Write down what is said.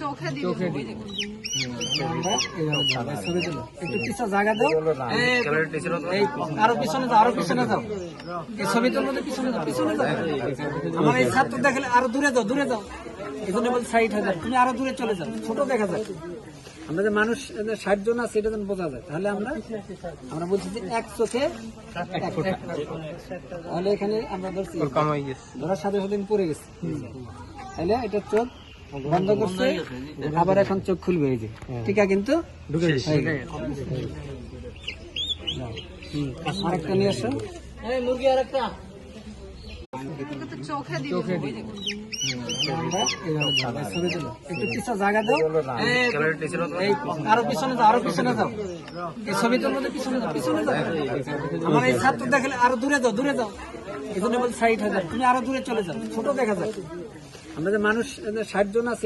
চোখে দিই একটু কিছু জায়গা দাও, আরো পিছনে যাও, আরো পিছনে যাও, এই ছবিটার মধ্যে পিছনে যাও, পিছনে যাও। আমার এই ছাত্র দেখলে আরো দূরে যাও, দূরে যাও, এখানে বল 60,000, তুমি আরো দূরে চলে যাও, ছোট দেখা যায়। আমরা যে মানুষ 60 জন আছে এটা যেন বোঝা যায়, তাহলে আমরা বলছি যে এক চোখে এক ফোঁটা। তাহলে এখানে আমরা ধরছি ধরার সাথে সাথে পড়ে গেছে, তাহলে এটা চোখ বন্ধ করছে, আবার এখন চোখ খুলবে, এই যে টিকা কিন্তু আরেকটা নিয়ে আসো, মুরগি আরেকটা চোখে দিই একটু কিছু জায়গা দাও, আরো পিছনে যাও, আরো পিছনে যাও, এই ছবিটার মধ্যে পিছনে যাও, পিছনে যাও। আমার এই ছাত্র দেখলে আরো দূরে যাও, দূরে যাও, এখানে বল 60,000, তুমি আরো দূরে চলে যাও, ছোট দেখা যায়। আমরা যে মানুষ 60 জন আছে